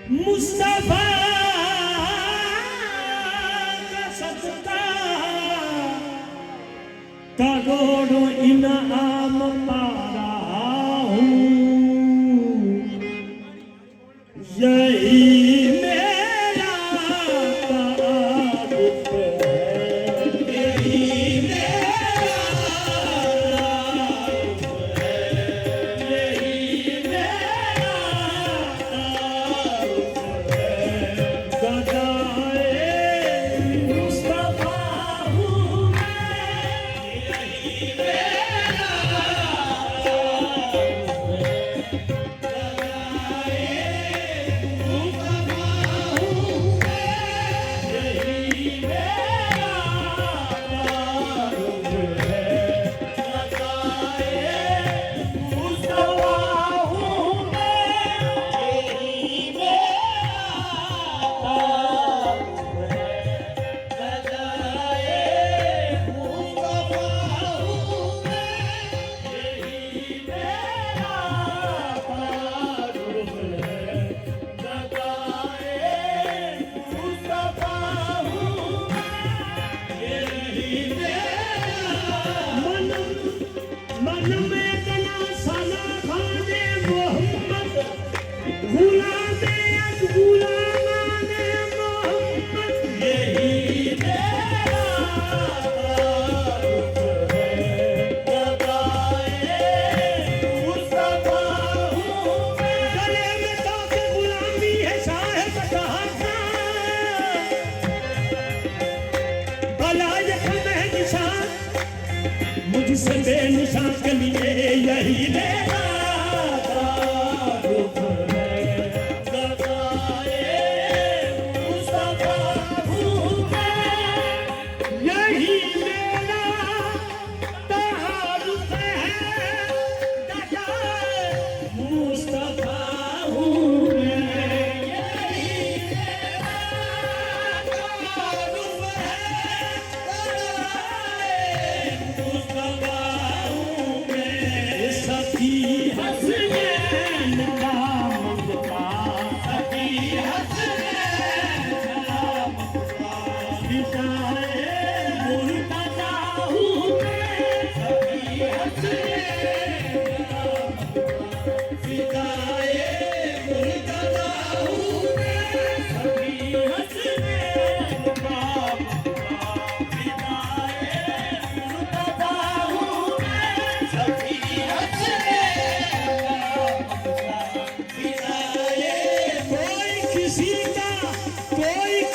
मुस्तफा का सदका करोड़ों इनाम पा रहा हूँ। यही मेरा तारुफ है, यही मेरा तारुफ है, यही मेरा तारुफ है। गदाए मुस्तफा हूँ मैं, यही मेरा तारुफ है। मुझसे बेनिशान के लिए यही मेरा तारुफ है। गदाए मुस्तफा हूँ मैं, यही मेरा तारुफ है। गदाए मुस्तफा हूँ मैं, यही मेरा तारुफ है। सखी हसनैन का मुस्तफा, सखी हसनैन का मुस्तफा, फिदाए मुर्तज़ा हूँ मैं, सखी हसनैन का मुस्तफा, फिदाए मुर्तज़ा हूँ मैं, सखी हसनैन का मुस्तफा, फिदाए मुर्तज़ा हूँ मैं, सखी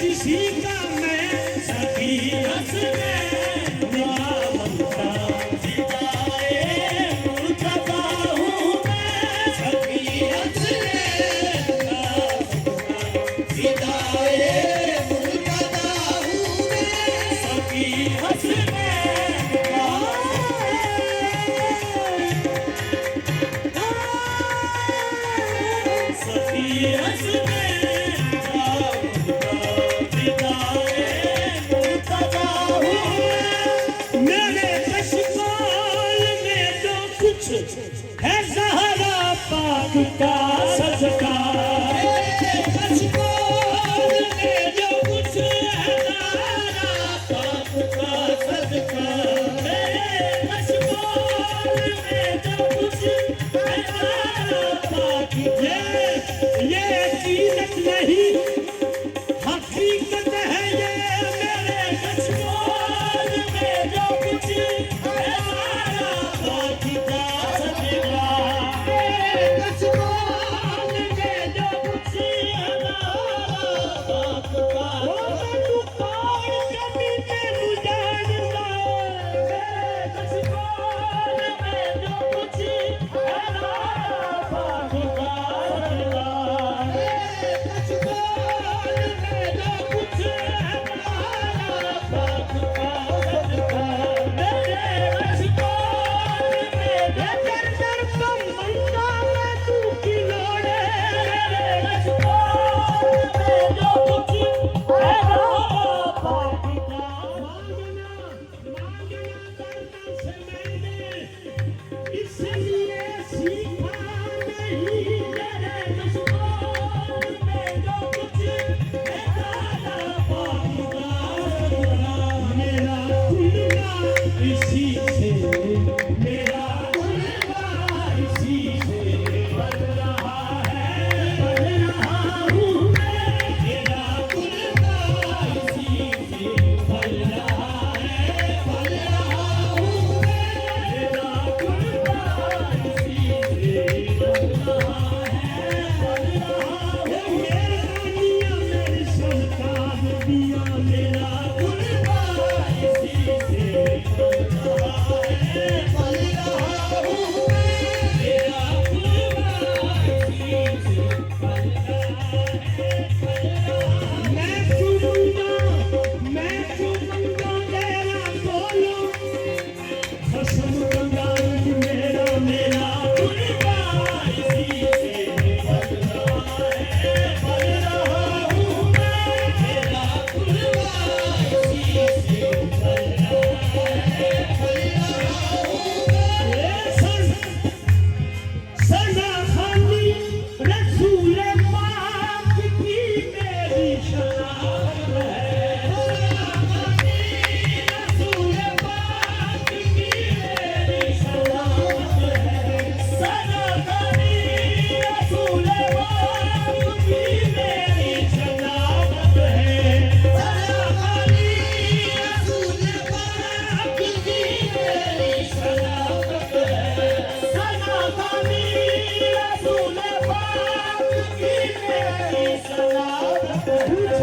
किसी का मैं सखी हसनैन का मुस्तफा, फिदाए मुर्तज़ा हूँ मैं, सखी हसनैन का मुस्तफा, फिदाए मुर्तज़ा हूँ मैं, सखी हसनैन का सखी हसनैन है ज़हरा पाक का सदका, कश्मीर में जो कुछ है ज़हरा पाक का सदका, कश्मीर में जो कुछ है ज़हरा पाक, ये कीमत नहीं हकीकत है, ये मेरे कश्मीर में जो कुछ है ज़हरा पाक का सदका।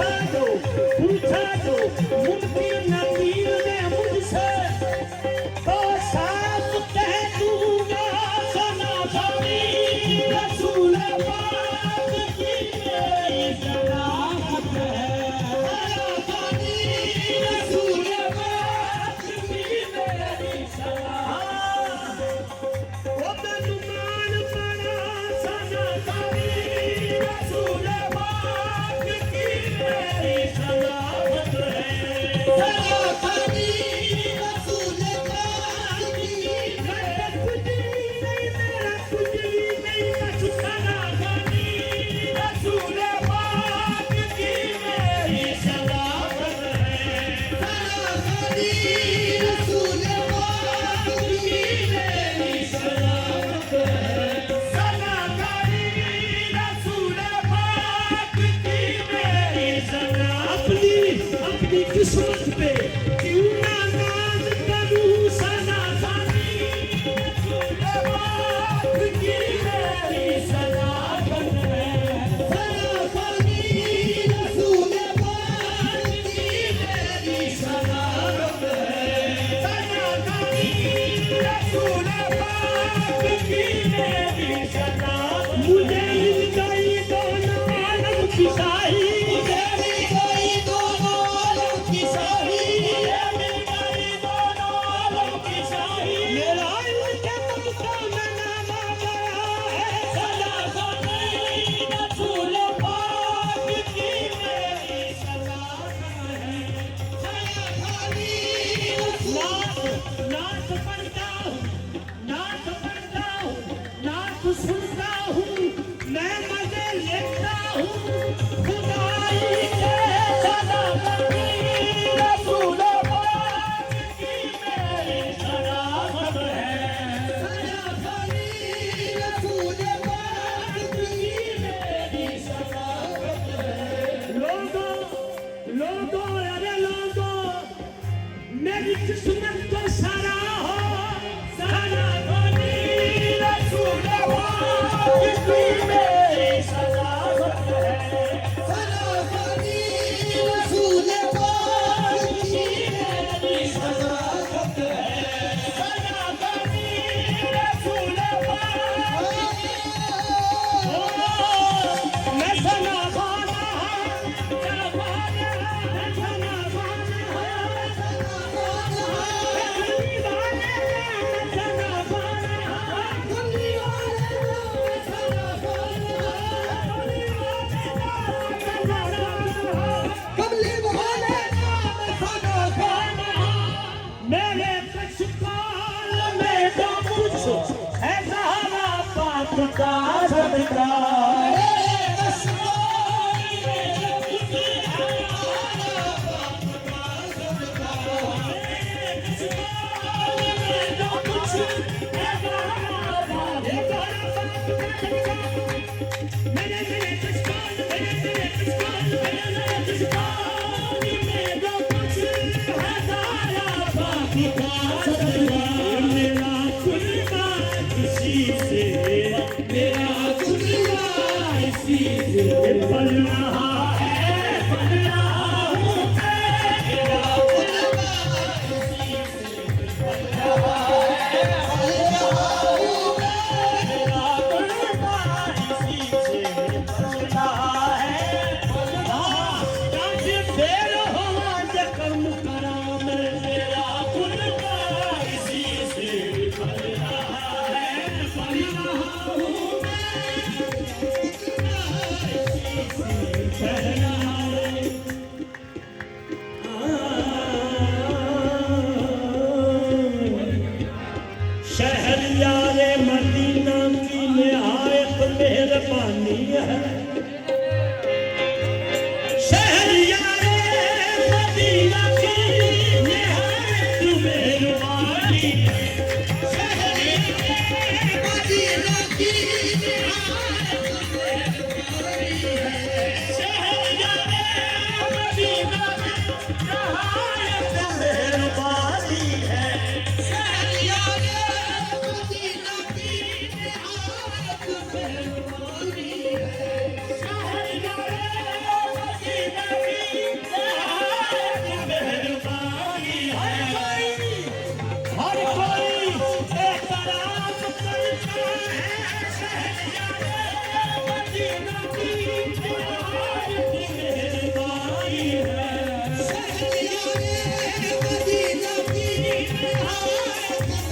पूछा दो मुमकिन नबीर ने मुझसे तो साफ कह दूंगा सना सनी रसूल पाक की मेरी शनाख्त है सना सनी रसूल पाक की मेरी शनाख्त वो बेनुमान बना सना सनी रसूल पाक की मेरी शनाख्त है सना सनी रसूल पाक की मैं कुछ नहीं मेरा कुछ नहीं बस सना सनी रसूल पाक की मेरी शनाख्त है सना सनी रसूल पाक की मेरी शनाख्त है सना सनी रसूल पाक की मेरी शनाख्त अपनी किस्मत पे क्यों ना नाज करूं सना सनी रसूल पाक की मेरी शनाख्त है सना सनी रसूल पाक की मेरी शनाख्त है सना सनी रसूल पाक की मेरी शनाख्त मुझे मिल गई दोनों आलम की शाही मुझे मिल गई दोनों आलम की शाही मुझे मिल गई दोनों आलम की शाही मेरा इनके मक्का में नाम आ गया है सना सनी रसूल पाक की मेरी शनाख्त है सना सनी नात पढ़ता हूँ नात पढ़ता हूँ नात सुनता हूँ मैं मजे लेता हूँ खुदाई के सना सनी रसूल पाक की मेरी शनाख्त है सना सनी रसूल पाक की मेरी शनाख्त है लोगों अरे लोगों मेरी किस्मत को सराहो सना सनी रसूल पाक की मेरी शनाख्त है सना सनी रसूल पाक की मेरी शनाख्त है सना सनी रसूल पाक मैं सना खाना सना खाना सना मेरे कशकाल में जो कुछ है सहारा पाक का सदका मेरे कशकाल में जो कुछ है सहारा पाक का सदका मेरे कशकाल में जो कुछ है सहारा पाक का सदका मेरे कशकाल में जो कुछ है सहारा पाक का सदका मेरा कुर्बा इसी से मेरा कुर्बा इसी से पल रहा है पल रहा हूँ मेरा कुर्बा इसी से पल रहा है पल रहा हूँ मेरा कुर्बा इसी से पल रहा है पल रहा काज फेर हुआ जख्म करा मेरा कुर्बा इसी से पल रहा है पल रहा हूँ मैं कुर्बा इसी से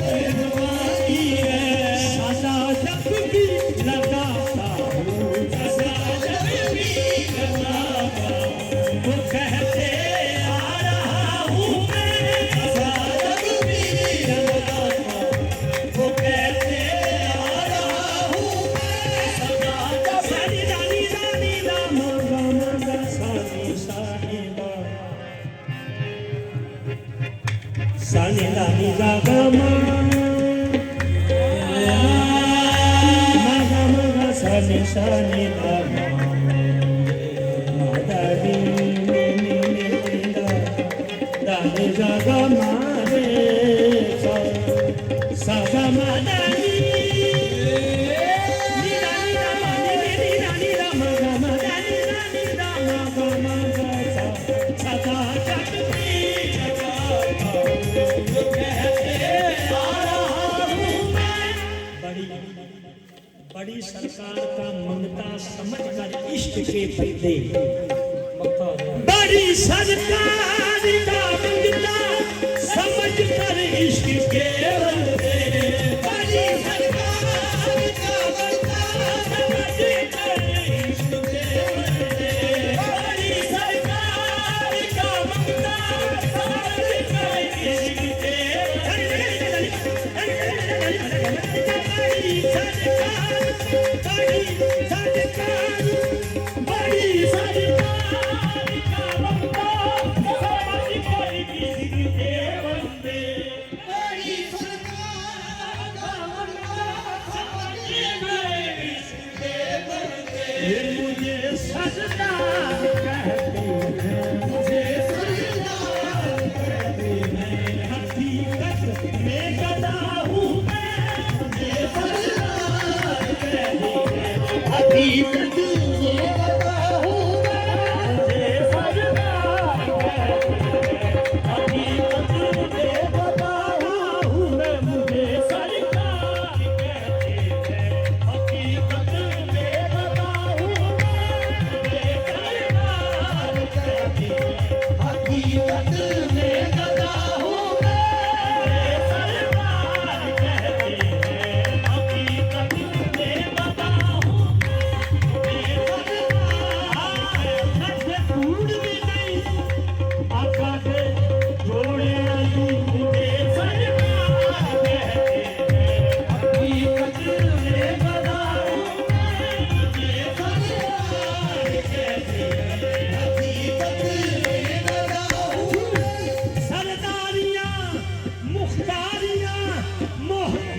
रहनुमाई है सदा जब भी लगाता हूँ सदा जब भी लगाता वो कहते आ रहा हूँ मैं सदा जब भी लगाता वो कहते आ रहा हूँ मैं सदा जब सानी रानी रानी राम राम सानी सानी सानी रानी Ram Sani sani dama, madani ni ni ni da, dani jaga mare sa, sa madani. Ni dani dama ni dani dama dama dani dani dama dama sa, sada jagni jagata, वो कहते आ रहा हूँ मैं. बड़ी सरकार का मंगता समझकर इश्क के बदले बड़ी सरकार का मंगता समझकर इश्क के बदले बड़ी सरकार का मंगता समझकर इश्क के बदले बड़ी सरकार का मंगता समझकर इश्क के बदले बड़ी सरकार बड़ी सरकार का मंगता समझकर इश्क के बदले बड़ी सरकार का मंगता समझकर इश्क के बदले मुझे सरदार कहते हैं मुझे सरदार कहते हैं हकीकत में गदा हूँ मैं मुझे सरदार कहते हैं हकीकत में गदा हूँ मैं मुझे सरदार कहते हैं हकीकत में गदा हूँ मैं मुझे सरदार कहते हैं हकीकत में गदा हूँ मैं मुझे सरदार कहते हैं हकीकत में गदा हूँ मैं मुझे सरदार कहते हैं हकीकत में गदा हूँ दूर भी नहीं आका के जोड़े अली मुझे सरकार कहते हैं हकीकत में गदा हूँ मैं मुझे सरकार कहते हैं हकीकत में गदा हूँ सरदारियाँ मुख्तारियाँ मोहतारियाँ